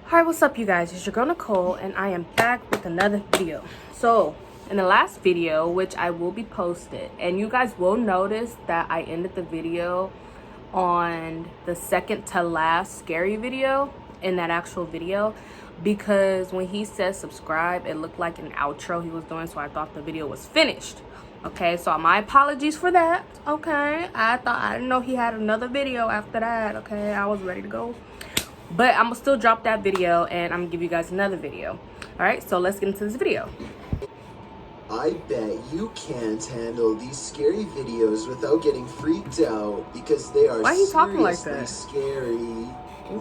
Hi, what's up you guys? It's your girl Nicole and I am back with another video. So in the last video, which I will be posted, and you guys will notice that I ended the video on the second to last scary video in that actual video, because when he said subscribe, it looked like an outro he was doing, so I thought the video was finished. Okay, so my apologies for that. Okay, I didn't know he had another video after that. Okay, I was ready to go, but I'm gonna still drop that video and I'm gonna give you guys another video. All right, so let's get into this video. I bet you can't handle these scary videos without getting freaked out because they are Why he talking like seriously that? scary.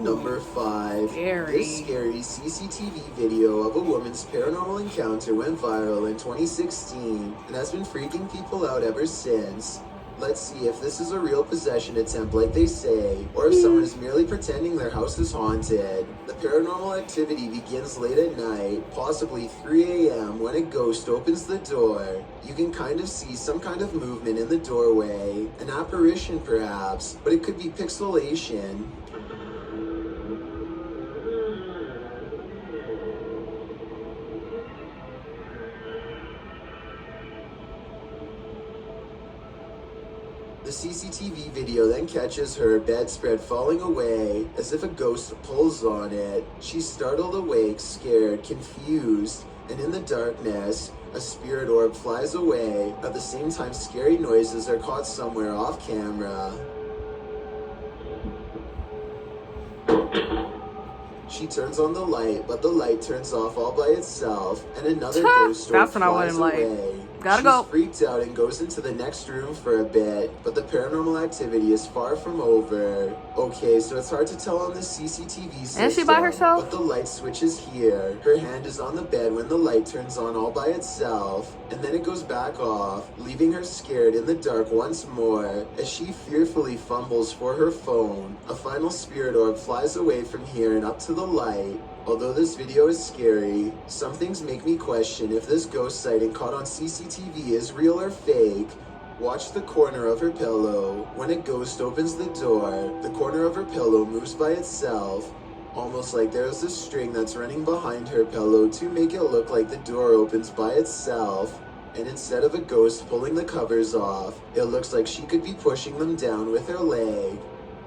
Number 5. Scary. This scary CCTV video of a woman's paranormal encounter went viral in 2016 and has been freaking people out ever since. Let's see if this is a real possession attempt like they say, or if someone is merely pretending their house is haunted. The paranormal activity begins late at night, possibly 3 a.m. when a ghost opens the door. You can kind of see some kind of movement in the doorway, an apparition perhaps, but it could be pixelation. The CCTV video then catches her bedspread falling away as if a ghost pulls on it. She's startled awake, scared, confused, and in the darkness, a spirit orb flies away. At the same time, scary noises are caught somewhere off camera. She turns on the light, but the light turns off all by itself, and another ghost orb That's what I flies wouldn't like. away. Gotta She's go. freaked out and goes into the next room for a bit, but the paranormal activity is far from over. Okay, so it's hard to tell on the CCTV system, And she by herself? but the light switches here. Her hand is on the bed when the light turns on all by itself, and then it goes back off, leaving her scared in the dark once more. As she fearfully fumbles for her phone, a final spirit orb flies away from here and up to the light. Although this video is scary, some things make me question if this ghost sighting caught on CCTV is real or fake. Watch the corner of her pillow. When a ghost opens the door, the corner of her pillow moves by itself, almost like there's a string that's running behind her pillow to make it look like the door opens by itself. And instead of a ghost pulling the covers off, it looks like she could be pushing them down with her leg.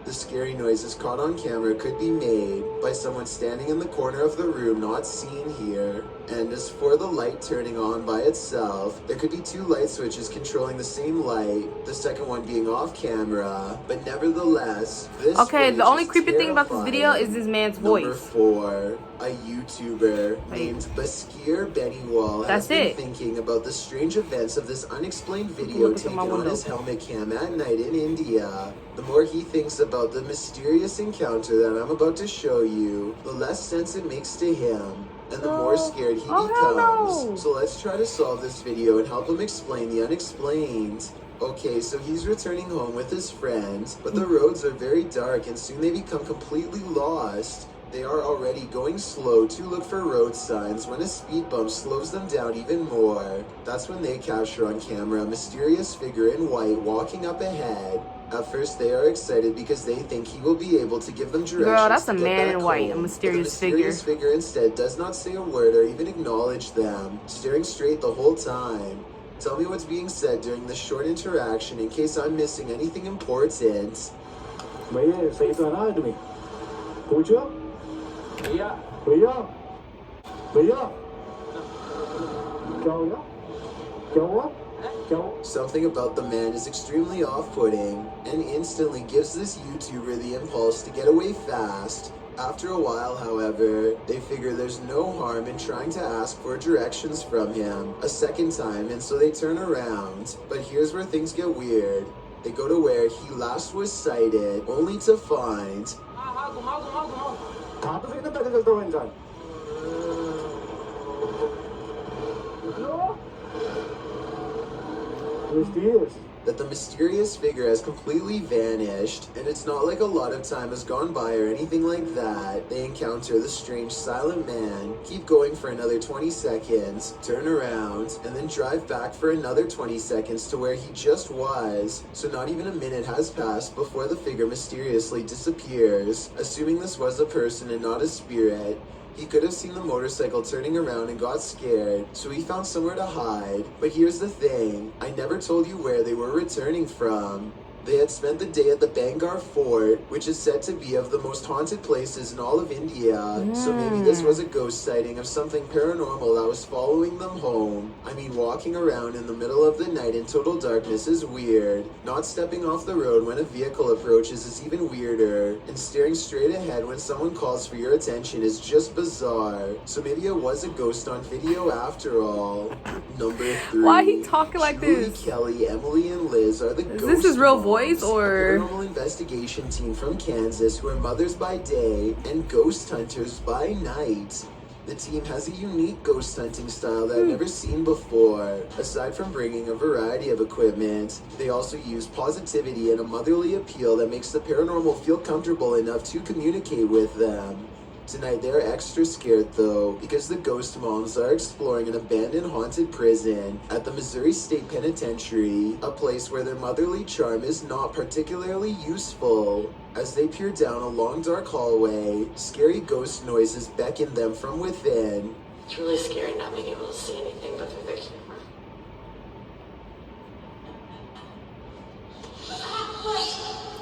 The scary noises caught on camera could be made by someone standing in the corner of the room not seen here. And as for the light turning on by itself, there could be 2 light switches controlling the same light, the second one being off camera. But nevertheless, this Okay, the only is creepy thing about this video terrifying. is this man's Number voice. 4, a YouTuber named Baskir Beniwal has been thinking about the strange events of this unexplained video taken on his helmet cam at night in India. The more he thinks about the mysterious encounter that I'm about to show you, the less sense it makes to him, and the more scared he becomes. So let's try to solve this video and help him explain the unexplained. Okay, so he's returning home with his friends, but the roads are very dark and soon they become completely lost. They are already going slow to look for road signs when a speed bump slows them down even more. That's when they capture on camera a mysterious figure in white walking up ahead. At first they are excited because they think he will be able to give them directions. Girl, that's a to get man back in white, a home. mysterious But the mysterious figure instead does not say a word or even acknowledge them, staring straight the whole time. Tell me what's being said during this short interaction in case I'm missing anything important. भैया सही तो है ना आदमी पूछो भैया भैया भैया क्या हुआ क्या हुआ क्या हुआ Something about the man is extremely off-putting and instantly gives this YouTuber the impulse to get away fast. After a while, however, they figure there's no harm in trying to ask for directions from him a second time, and so they turn around. But here's where things get weird. They go to where he last was sighted, only to find... कहाँ तो फिर पैदल चलता हुआ इंसान Mysterious. that the mysterious figure has completely vanished, and it's not like a lot of time has gone by or anything like that. They encounter the strange silent man, keep going for another 20 seconds, turn around, and then drive back for another 20 seconds to where he just was. So not even a minute has passed before the figure mysteriously disappears. Assuming this was a person and not a spirit, he could have seen the motorcycle turning around and got scared, so he found somewhere to hide. But here's the thing, I never told you where they were returning from. They had spent the day at the Bangar Fort, which is said to be of the most haunted places in all of India. So maybe this was a ghost sighting of something paranormal that was following them home. I mean, walking around in the middle of the night in total darkness is weird. Not stepping off the road when a vehicle approaches is even weirder. And staring straight ahead when someone calls for your attention is just bizarre. So maybe it was a ghost on video after all. Number 3. Why he talking like Julie, this? Kelly, Emily, and Liz are the ghost Is this his real moms, voice, or- a paranormal investigation team from Kansas who are mothers by day and ghost hunters by night. The team has a unique ghost hunting style that I've never seen before. Aside from bringing a variety of equipment, they also use positivity and a motherly appeal that makes the paranormal feel comfortable enough to communicate with them. Tonight they're extra scared though, because the ghost moms are exploring an abandoned haunted prison at the Missouri State Penitentiary, a place where their motherly charm is not particularly useful. As they peer down a long dark hallway, scary ghost noises beckon them from within. It's really scary not being able to see anything but through the camera.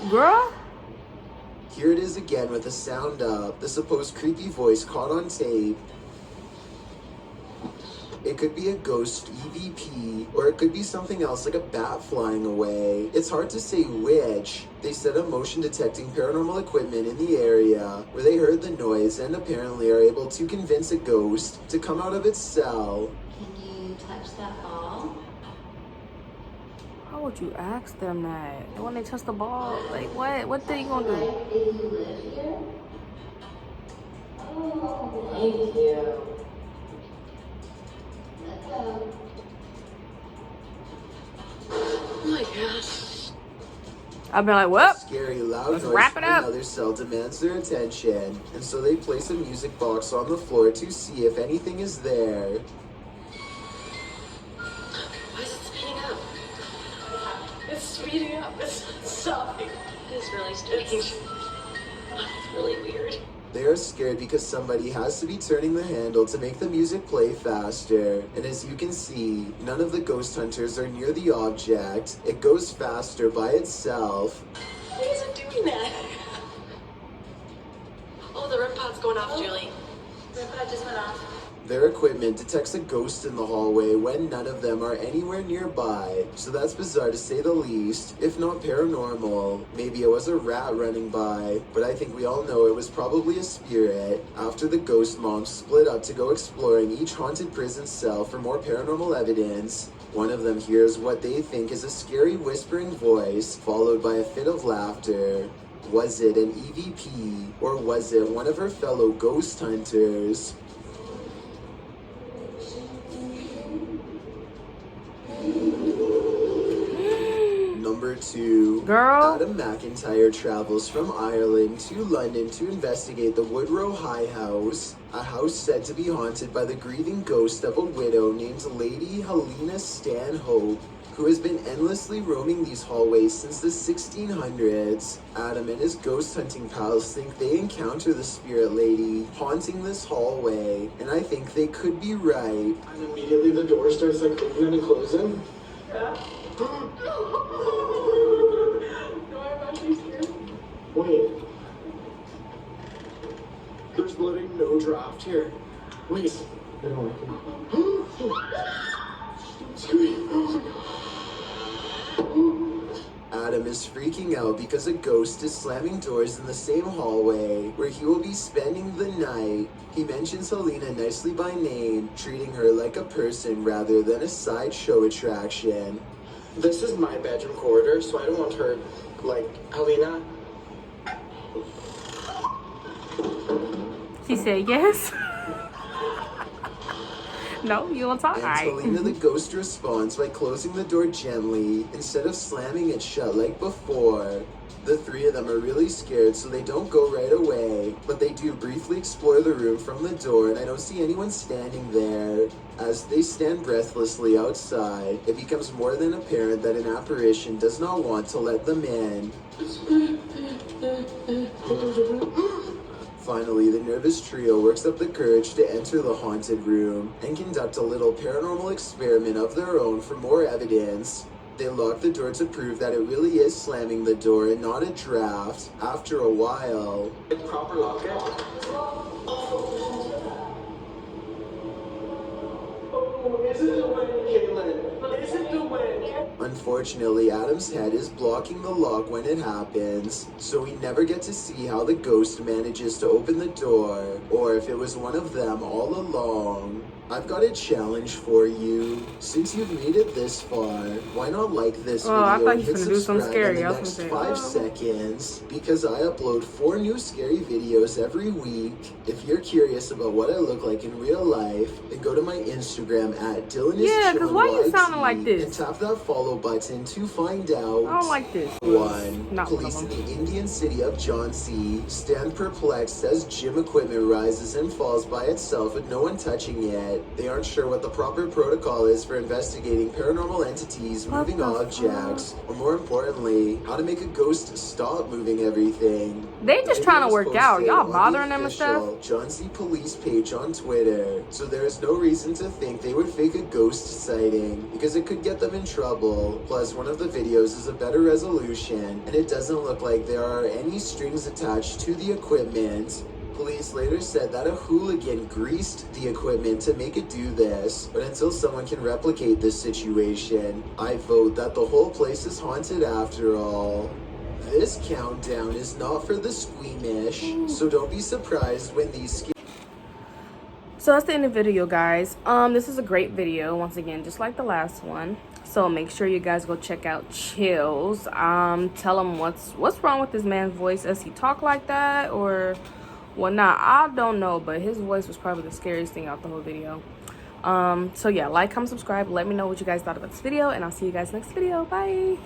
Girl? Here it is again with the sound up, the supposed creepy voice caught on tape. It could be a ghost EVP, or it could be something else like a bat flying away. It's hard to say which. They set up motion detecting paranormal equipment in the area where they heard the noise and apparently are able to convince a ghost to come out of its cell. Can you touch that ball? How would you ask them that? When they touch the ball, like what? What they gonna do? Do you live here? Oh, thank you. Oh my gosh. I've been like, what? Scary loud Let's noise wrap from it up. another cell demands their attention, and so they place a music box on the floor to see if anything is there. Why is it speeding up? It's speeding up. It's not stopping. It is really strange. It's really weird. They are scared because somebody has to be turning the handle to make the music play faster. And as you can see, none of the ghost hunters are near the object. It goes faster by itself. Why is it doing that? Oh, the REM pod's going off, Julie. REM pod just went off. Their equipment detects a ghost in the hallway when none of them are anywhere nearby. So that's bizarre to say the least, if not paranormal. Maybe it was a rat running by, but I think we all know it was probably a spirit. After the ghost moms split up to go exploring each haunted prison cell for more paranormal evidence, one of them hears what they think is a scary whispering voice, followed by a fit of laughter. Was it an EVP, or was it one of her fellow ghost hunters? Number 2. Girl. Adam McIntyre travels from Ireland to London to investigate the Woodrow High House, a house said to be haunted by the grieving ghost of a widow named Lady Helena Stanhope, who has been endlessly roaming these hallways since the 1600s. Adam and his ghost hunting pals think they encounter the spirit lady haunting this hallway, and I think they could be right. And immediately the door starts like opening and closing. Wait. There's literally no draft here. Wait. Adam is freaking out because a ghost is slamming doors in the same hallway where he will be spending the night. He mentions Helena nicely by name, treating her like a person rather than a sideshow attraction. This is my bedroom corridor, so I don't want her, like, Helena. She said yes. No, you won't talk? All right. Angelina the ghost responds by closing the door gently instead of slamming it shut like before. The three of them are really scared, so they don't go right away, but they do briefly explore the room from the door, and I don't see anyone standing there. As they stand breathlessly outside, it becomes more than apparent that an apparition does not want to let them in. Finally, the nervous trio works up the courage to enter the haunted room and conduct a little paranormal experiment of their own for more evidence. They lock the door to prove that it really is slamming the door and not a draft. After a while, Proper lock it. Oh, is it the wind, Caitlin? Is it the wind? unfortunately, Adam's head is blocking the lock when it happens, so we never get to see how the ghost manages to open the door, or if it was one of them all along. I've got a challenge for you. Since you've made it this far, why not like this video I thought and you hit were gonna do something subscribe scary. in I the was next gonna 5 seconds, because I upload 4 new scary videos every week. If you're curious about what I look like in real life, then go to my Instagram at Dylan is Yeah, 'cause why you YT sounding like this? and tap that follow button to find out. I don't like this. 1. Not one of Police in them. the Indian city of Jhansi stand perplexed as gym equipment rises and falls by itself with no one touching it. They aren't sure what the proper protocol is for investigating paranormal entities, moving the objects, or more importantly, how to make a ghost stop moving everything. They just The trying to video work was out. posted Y'all on the bothering them and stuff? official Jhansi police page on Twitter, so there is no reason to think they would fake a ghost sighting because it could get them in trouble. Plus, one of the videos is a better resolution, and it doesn't look like there are any strings attached to the equipment. Police later said that a hooligan greased the equipment to make it do this, but until someone can replicate this situation, I vote that the whole place is haunted after all. This countdown is not for the squeamish, so don't be surprised when these So that's the end of the video, guys. This is a great video, once again, just like the last one. So make sure you guys go check out Chills. Tell him what's wrong with this man's voice. Does he talk like that or whatnot? I don't know, but his voice was probably the scariest thing out the whole video. So yeah, like, comment, subscribe. Let me know what you guys thought about this video, and I'll see you guys next video. Bye.